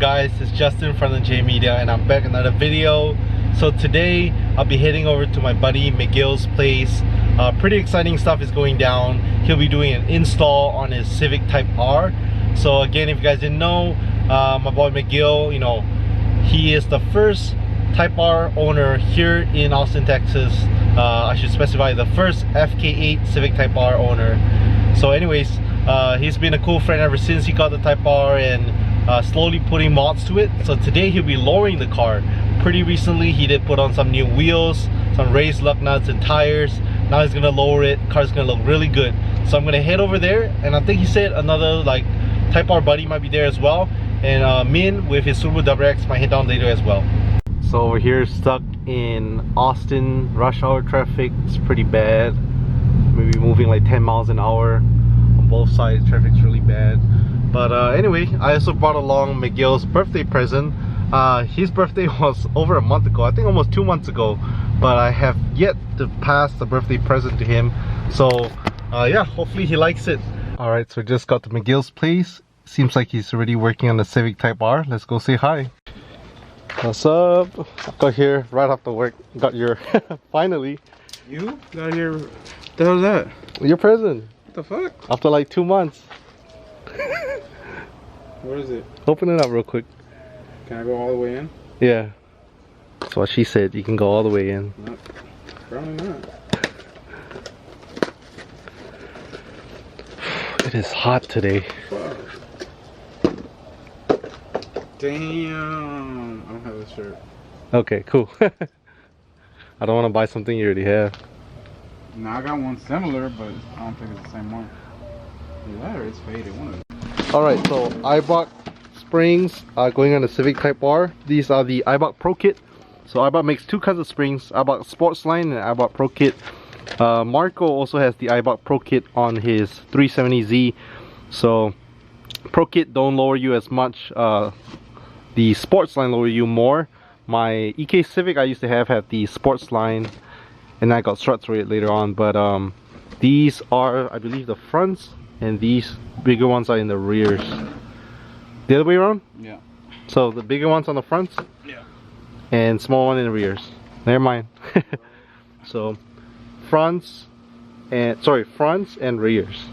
guys, it's Justin from the J Media and I'm back with another video. So today I'll be heading over to my buddy McGill's place. Pretty exciting stuff is going down. He'll be doing an install on his Civic Type R. So again, if you guys didn't know, my boy McGill, you know, he is the first Type R owner here in Austin, Texas. I should specify, the first FK8 Civic Type R owner. So anyways, he's been a cool friend ever since he got the Type R and slowly putting mods to it. So today he'll be lowering the car. Pretty recently he did put on some new wheels, some raised lug nuts and tires. Now he's gonna lower it. Car's gonna look really good. So I'm gonna head over there, and I think he said another like Type R buddy might be there as well. And Min with his Subaru WRX might head down later as well. So we're here stuck in Austin rush hour traffic. It's pretty bad. Maybe moving like 10 miles an hour on both sides. Traffic's really bad. But anyway, I also brought along McGill's birthday present. His birthday was over a month ago, I think almost 2 months ago, but I have yet to pass the birthday present to him. So yeah, hopefully he likes it. Alright, so just got to McGill's place. Seems like he's already working on the Civic Type R. Let's go say hi. What's up? Got here right after work. Got your finally. You got here? What the hell is that? Your present. What the fuck? After like 2 months. What is it? Open it up real quick. Can I go all the way in? Yeah. That's what she said. You can go all the way in. No, probably not. It is hot today. Fuck. Damn. I don't have this shirt. Okay, cool. I don't want to buy something you already have. No, I got one similar, but I don't think it's the same one. The leather is faded. One of them. Alright, so Ibach springs going on the Civic Type R. These are the Ibach Pro Kit. So Ibach makes two kinds of springs, Ibach Sports Line and Ibach Pro Kit. Marco also has the Ibach Pro Kit on his 370Z. So Pro Kit don't lower you as much. The Sports Line lower you more. My EK Civic I used to have had the Sports Line, and I got struts for it later on. But these are, I believe, the fronts, and these bigger ones are in the rears. The other way around? Yeah. So the bigger ones on the fronts? Yeah. And small one in the rears. Never mind. So fronts and rears.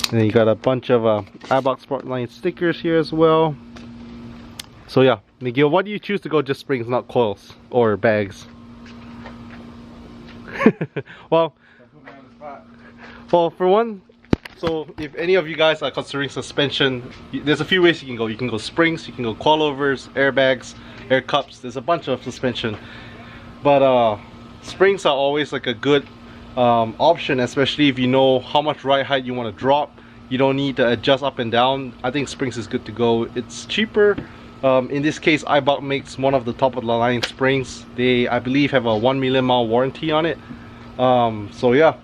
And then you got a bunch of Ibach Sportline stickers here as well. So yeah, McGill, why do you choose to go just springs, not coils or bags? Well, for one, so if any of you guys are considering suspension, there's a few ways you can go. You can go springs, you can go coilovers, airbags, air cups. There's a bunch of suspension. But springs are always like a good option, especially if you know how much ride height you want to drop. You don't need to adjust up and down. I think springs is good to go. It's cheaper. In this case, Ibach makes one of the top of the line springs. They, I believe, have a 1 million mile warranty on it. So yeah,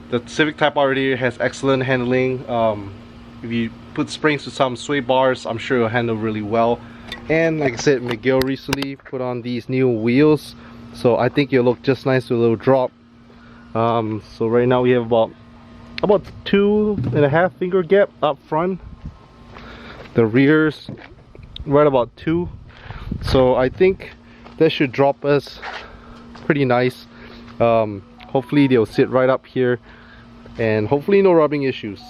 the Civic Type R already has excellent handling. If you put springs to some sway bars, I'm sure it'll handle really well. And like I said, McGill recently put on these new wheels, so I think it'll look just nice with a little drop. So right now we have about 2.5 finger gap up front. The rears right about 2. So I think that should drop us pretty nice. Hopefully they'll sit right up here, and hopefully no rubbing issues.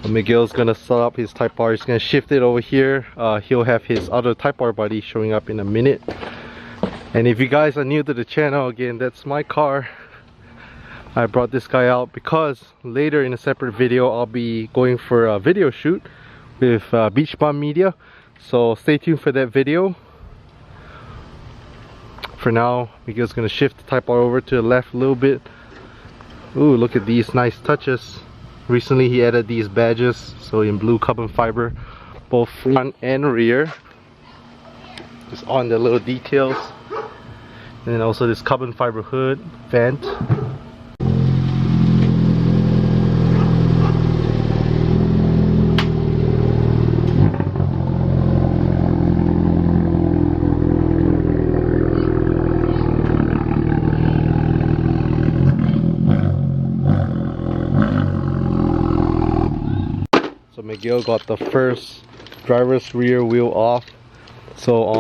So McGill's gonna set up his Type R. He's gonna shift it over here. He'll have his other Type R buddy showing up in a minute. And if you guys are new to the channel, again, that's my car. I brought this guy out because later in a separate video I'll be going for a video shoot with Beach Bum Media. So stay tuned for that video. For now, McGill's gonna shift the Type R over to the left a little bit. Ooh, look at these nice touches. Recently he added these badges, so in blue carbon fiber, both front and rear. Just on the little details. And then also this carbon fiber hood, vent. So McGill got the first driver's rear wheel off. So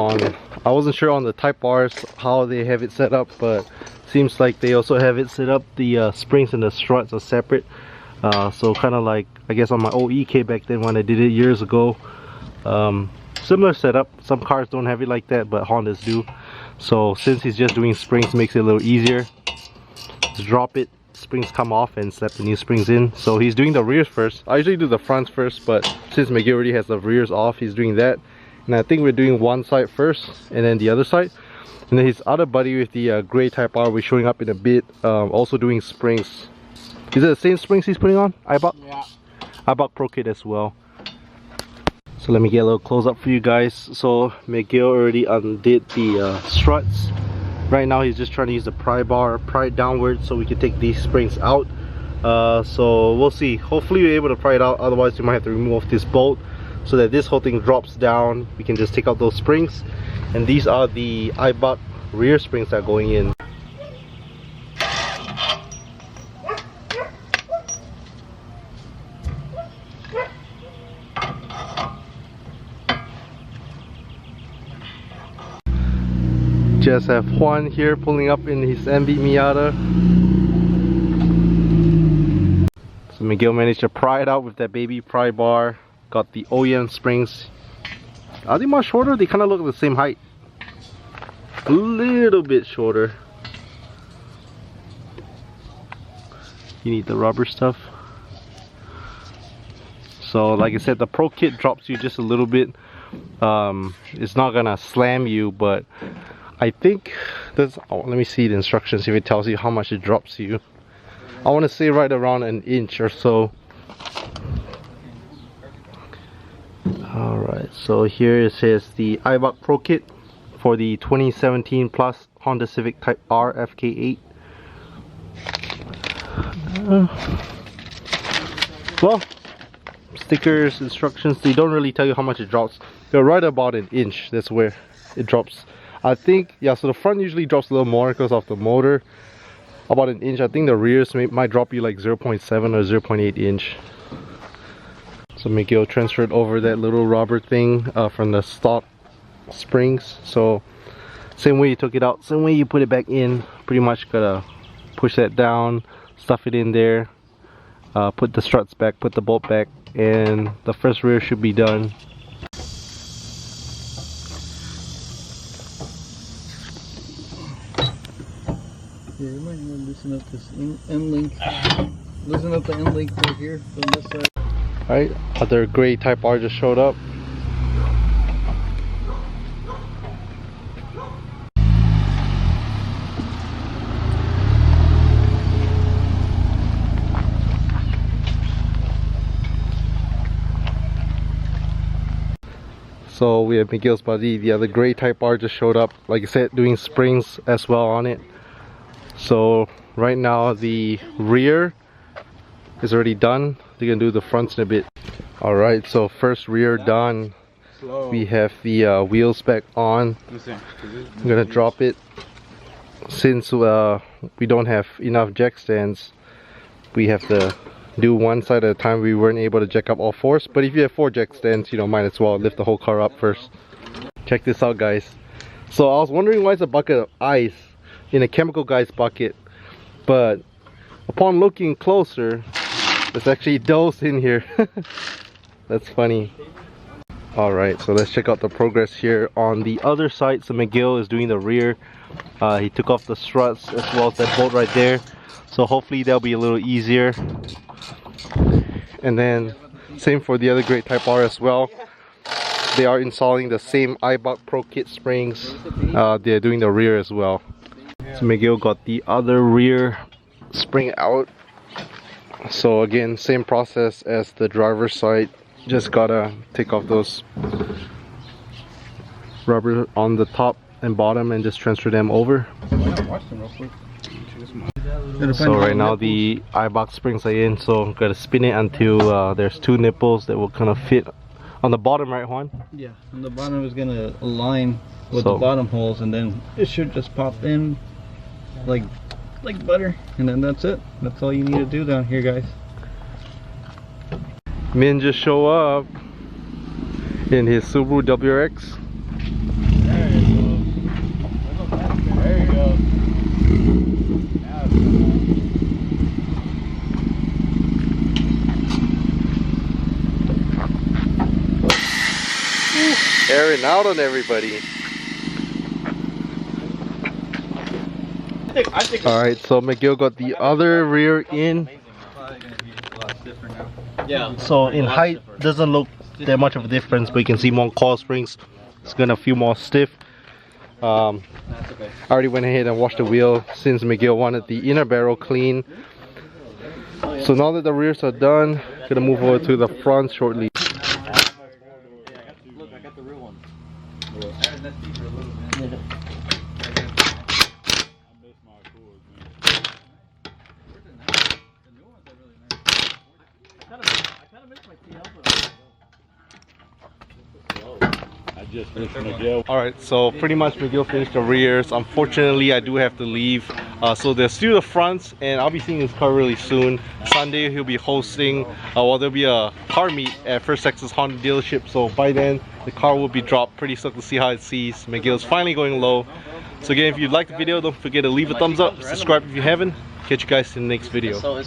I wasn't sure on the Type R's how they have it set up, but seems like they also have it set up. The springs and the struts are separate. So kind of like, I guess, on my old EK back then when I did it years ago. Similar setup. Some cars don't have it like that, but Hondas do. So since he's just doing springs, makes it a little easier. Just drop it, springs come off, and slap the new springs in. So he's doing the rears first. I usually do the fronts first, but since Miguel already has the rears off, he's doing that. And I think we're doing one side first and then the other side. And then his other buddy with the gray Type R will be showing up in a bit, also doing springs. Is it the same springs he's putting on? Eibach? Yeah. Eibach Pro Kit as well. So let me get a little close up for you guys. So Miguel already undid the struts. Right now he's just trying to use the pry bar, pry it downwards so we can take these springs out. So we'll see. Hopefully we're able to pry it out, otherwise we might have to remove this bolt so that this whole thing drops down. We can just take out those springs. And these are the Eibach rear springs that are going in. Just have Juan here pulling up in his MB Miata. So Miguel managed to pry it out with that baby pry bar. Got the OEM springs. Are they much shorter? They kind of look the same height. A little bit shorter. You need the rubber stuff. So like I said, the Pro Kit drops you just a little bit. It's not gonna slam you, but I think there's, oh, let me see the instructions if it tells you how much it drops you. I want to say right around an inch or so. Alright, so here it says the Eibach Pro Kit for the 2017 plus Honda Civic Type R FK8. Well, stickers, instructions, they don't really tell you how much it drops. They're right about an inch, that's where it drops. I think, yeah, so the front usually drops a little more because of the motor. About an inch. I think the rears might drop you like 0.7 or 0.8 inch. So Miguel transferred over that little rubber thing from the stock springs. So same way you took it out, same way you put it back in. Pretty much gotta push that down, stuff it in there, put the struts back, put the bolt back, and the first rear should be done. Yeah, you might want to loosen up this end link. Loosen up the end link right here from this side. Alright, other gray Type R just showed up. So we have Miguel's buddy, the other gray Type R just showed up. Like I said, doing springs as well on it. So right now the rear is already done. They're gonna do the fronts in a bit. Alright, so first rear done. We have the wheels back on. I'm gonna drop it. Since we don't have enough jack stands, we have to do one side at a time. We weren't able to jack up all fours, but if you have 4 jack stands, you know, might as well lift the whole car up first. Check this out, guys. So I was wondering why it's a bucket of ice in a chemical guy's bucket, but upon looking closer, there's actually doughs in here. That's funny. Alright, so let's check out the progress here on the other side. So Miguel is doing the rear. He took off the struts as well as that bolt right there, so hopefully that'll be a little easier. And then same for the other great Type R as well. They are installing the same Eibach Pro Kit springs. They're doing the rear as well. So Miguel got the other rear spring out. So again, same process as the driver's side. Just gotta take off those rubber on the top and bottom and just transfer them over. So right now the Eibach springs are in, so I'm gonna spin it until there's 2 nipples that will kind of fit on the bottom, right, Juan? Yeah, and the bottom is gonna align with the bottom holes, and then it should just pop in like butter, and then that's it. That's all you need to do down here, guys. Min just show up in his Subaru WRX. Now it's coming on. Airing out on everybody. Alright, so McGill got the other rear in. Yeah. So in height, doesn't look that much of a difference, but you can see more coil springs. It's gonna feel more stiff. I already went ahead and washed the wheel since McGill wanted the inner barrel clean. So now that the rears are done, gonna move over to the front shortly. Look, I got the real one. Alright, so pretty much McGill finished the rears. Unfortunately, I do have to leave. So there's still the fronts, and I'll be seeing his car really soon. Sunday, he'll be hosting, there'll be a car meet at First Texas Honda dealership. So by then, the car will be dropped. Pretty stoked to see how it sees. McGill's finally going low. So again, if you liked the video, don't forget to leave a thumbs up. Subscribe if you haven't. Catch you guys in the next video.